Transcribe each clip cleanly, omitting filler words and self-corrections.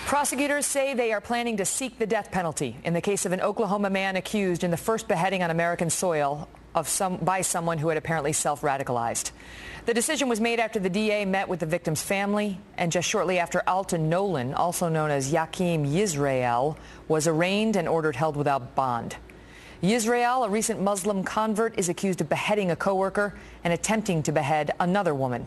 Prosecutors say they are planning to seek the death penalty in the case of an Oklahoma man accused in the first beheading on American soil by someone who had apparently self-radicalized. The decision was made after the DA met with the victim's family and just shortly after Alton Nolan, also known as Yaquim Yisrael, was arraigned and ordered held without bond. Yisrael, a recent Muslim convert, is accused of beheading a coworker and attempting to behead another woman.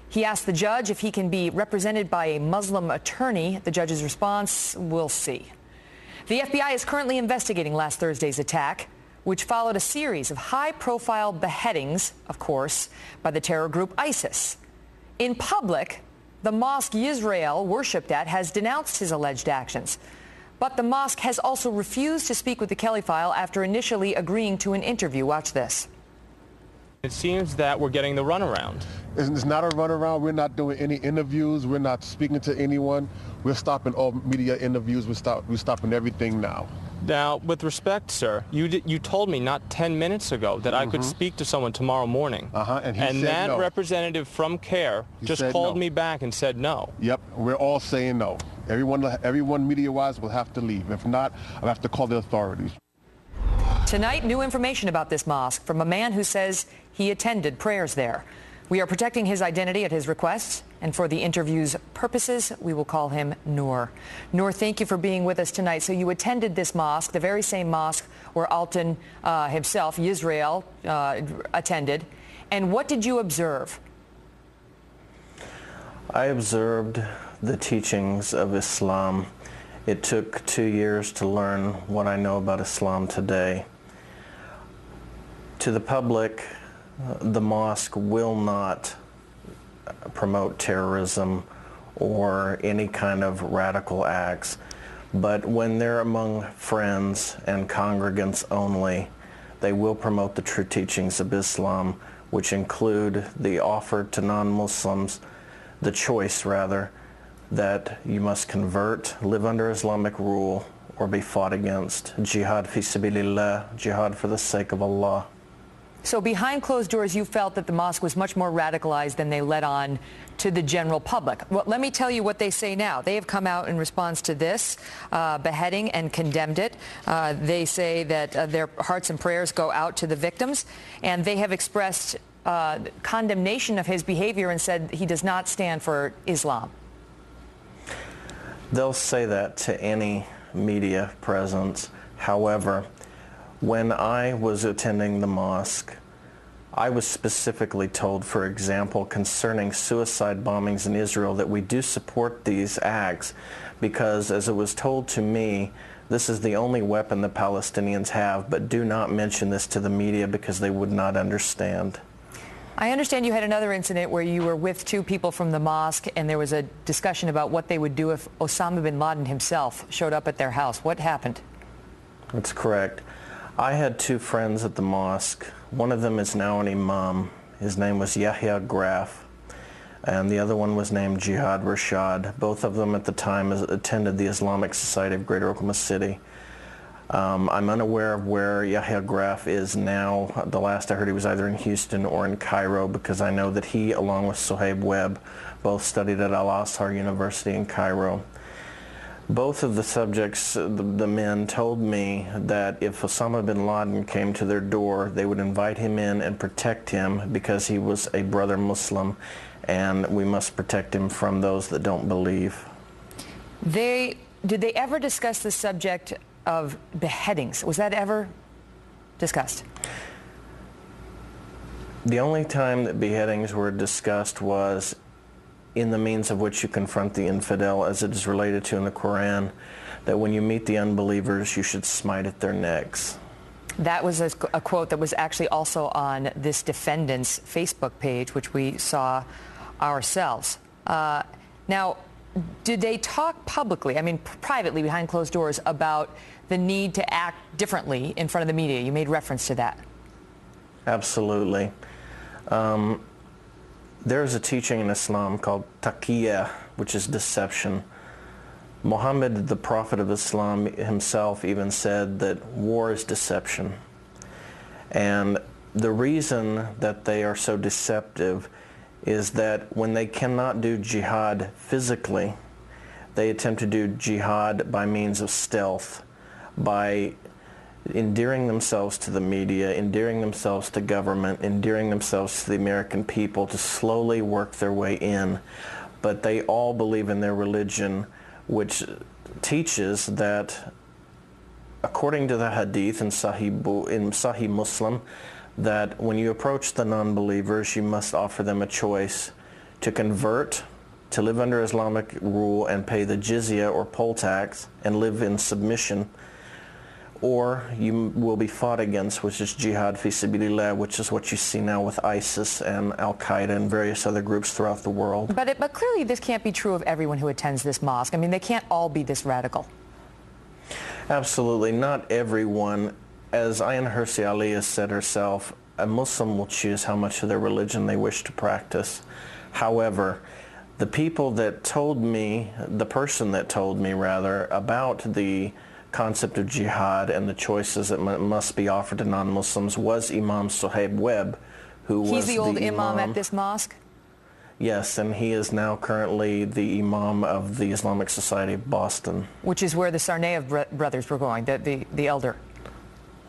He asked the judge if he can be represented by a Muslim attorney. The judge's response, we'll see. The FBI is currently investigating last Thursday's attack, which followed a series of high-profile beheadings, of course, by the terror group ISIS. In public, the mosque Yisrael worshipped at has denounced his alleged actions. But the mosque has also refused to speak with the Kelly File after initially agreeing to an interview. Watch this. It seems that we're getting the runaround. It's not a runaround. We're not doing any interviews. We're not speaking to anyone. We're stopping all media interviews. We're stopping everything now. Now, with respect, sir, you told me not 10 minutes ago that I could speak to someone tomorrow morning. And he said that no. Representative from CARE just called me back and said no. Yep, we're all saying no. Everyone media-wise will have to leave. If not, I'll have to call the authorities. Tonight, new information about this mosque from a man who says he attended prayers there. We are protecting his identity at his request, and for the interview's purposes, we will call him Noor. Noor, thank you for being with us tonight. So you attended this mosque, the very same mosque where Alton himself, Yisrael, attended. And what did you observe? I observed the teachings of Islam. It took 2 years to learn what I know about Islam today. To the public, the mosque will not promote terrorism or any kind of radical acts, but when they're among friends and congregants only, they will promote the true teachings of Islam, which include the offer to non-Muslims, the choice rather, that you must convert, live under Islamic rule, or be fought against. Jihad fi sabilillah, jihad for the sake of Allah. So behind closed doors, you felt that the mosque was much more radicalized than they let on to the general public. Well, let me tell you what they say now. They have come out in response to this beheading and condemned it. They say that their hearts and prayers go out to the victims, and they have expressed condemnation of his behavior and said he does not stand for Islam. They'll say that to any media presence. However, when I was attending the mosque, I was specifically told, for example, concerning suicide bombings in Israel, that we do support these acts because, as it was told to me, this is the only weapon the Palestinians have, but do not mention this to the media because they would not understand. I understand you had another incident where you were with two people from the mosque and there was a discussion about what they would do if Osama bin Laden himself showed up at their house. What happened? That's correct. I had two friends at the mosque. One of them is now an imam. His name was Yahya Graf, and the other one was named Jihad Rashad. Both of them at the time attended the Islamic Society of Greater Oklahoma City. I'm unaware of where Yahya Graf is now. The last I heard, he was either in Houston or in Cairo, because I know that he, along with Sohaib Webb, both studied at Al-Azhar University in Cairo. Both of the subjects, the men, told me that if Osama bin Laden came to their door, they would invite him in and protect him because he was a brother Muslim, and we must protect him from those that don't believe. Did they ever discuss the subject of beheadings? Was that ever discussed? The only time that beheadings were discussed was in the means of which you confront the infidel, as it is related to in the Quran, that when you meet the unbelievers, you should smite at their necks. That was a quote that was actually also on this defendant's Facebook page, which we saw ourselves. Now, did they talk publicly, I mean privately behind closed doors, about the need to act differently in front of the media? You made reference to that. Absolutely. There's a teaching in Islam called taqiyya, which is deception. Muhammad, the prophet of Islam himself, even said that war is deception. And the reason that they are so deceptive is that when they cannot do jihad physically, They attempt to do jihad by means of stealth, by endearing themselves to the media, endearing themselves to government, endearing themselves to the American people to slowly work their way in. But they all believe in their religion, which teaches that, according to the hadith in Sahih Muslim, that when you approach the non-believers, you must offer them a choice to convert, to live under Islamic rule and pay the jizya or poll tax and live in submission, or you will be fought against, which is jihad fi sabilillah, which is what you see now with ISIS and Al-Qaeda and various other groups throughout the world. But clearly this can't be true of everyone who attends this mosque. I mean, they can't all be this radical. Absolutely, not everyone. As Ayan Hirsi Ali has said herself, a Muslim will choose how much of their religion they wish to practice. However, the people that told me, the person that told me rather, about the concept of jihad and the choices that must be offered to non-Muslims was Imam Sohaib Webb, who was the old imam at this mosque? Yes, and he is now currently the imam of the Islamic Society of Boston. Which is where the Tsarnaev brothers were going, the elder.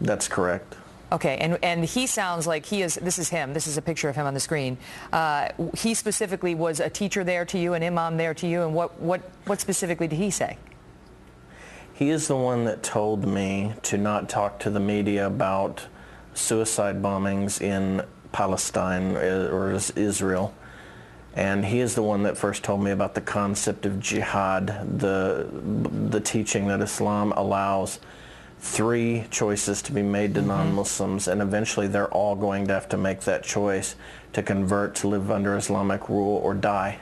That's correct. Okay, and he sounds like he is, this is him, this is a picture of him on the screen. He specifically was a teacher there to you, an imam there to you, and what specifically did he say? He is the one that told me to not talk to the media about suicide bombings in Palestine or Israel. And he is the one that first told me about the concept of jihad, the teaching that Islam allows 3 choices to be made to non-Muslims, and eventually they're all going to have to make that choice to convert, to live under Islamic rule, or die.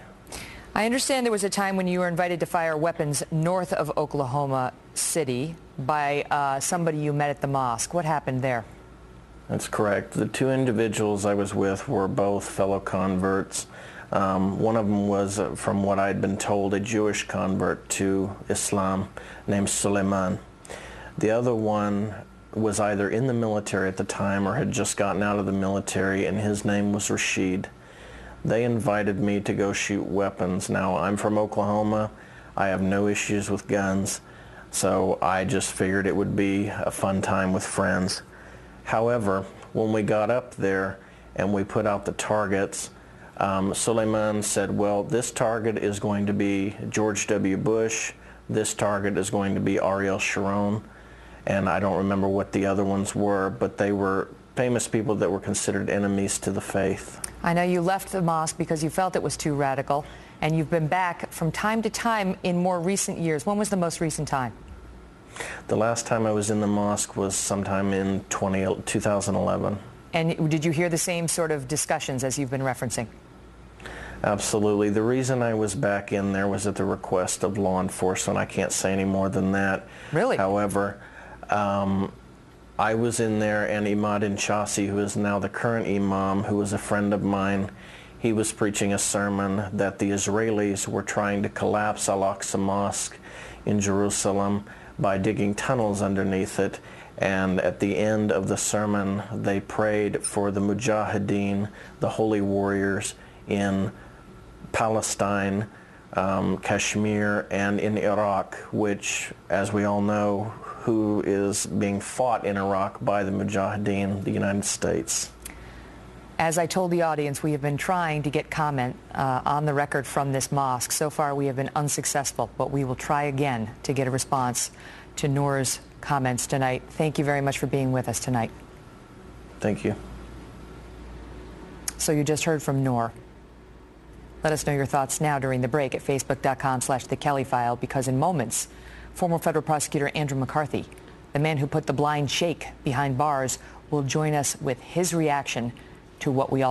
I understand there was a time when you were invited to fire weapons north of Oklahoma City by somebody you met at the mosque. What happened there? That's correct. The 2 individuals I was with were both fellow converts. One of them was, from what I'd been told, a Jewish convert to Islam named Suleiman. The other one was either in the military at the time or had just gotten out of the military, and his name was Rashid. They invited me to go shoot weapons. Now, I'm from Oklahoma. I have no issues with guns, so I just figured it would be a fun time with friends. However, when we got up there and we put out the targets, Suleiman said, well, this target is going to be George W. Bush, this target is going to be Ariel Sharon, and I don't remember what the other ones were, but they were famous people that were considered enemies to the faith. I know you left the mosque because you felt it was too radical, and you've been back from time to time in more recent years. When was the most recent time? The last time I was in the mosque was sometime in 2011. And did you hear the same sort of discussions as you've been referencing? Absolutely. The reason I was back in there was at the request of law enforcement. I can't say any more than that. Really? However, I was in there, and Imad Inchasi, who is now the current imam, who was a friend of mine, he was preaching a sermon that the Israelis were trying to collapse Al-Aqsa Mosque in Jerusalem by digging tunnels underneath it. And at the end of the sermon, they prayed for the Mujahideen, the holy warriors in Palestine, Kashmir, and in Iraq, which, as we all know, who is being fought in Iraq by the Mujahideen, the United States. As I told the audience, we have been trying to get comment on the record from this mosque. So far, we have been unsuccessful, but we will try again to get a response to Noor's comments tonight. Thank you very much for being with us tonight. Thank you. So you just heard from Noor. Let us know your thoughts now during the break at facebook.com/The Kelly File, because in moments, former federal prosecutor Andrew McCarthy, the man who put the blind sheikh behind bars, will join us with his reaction to what we all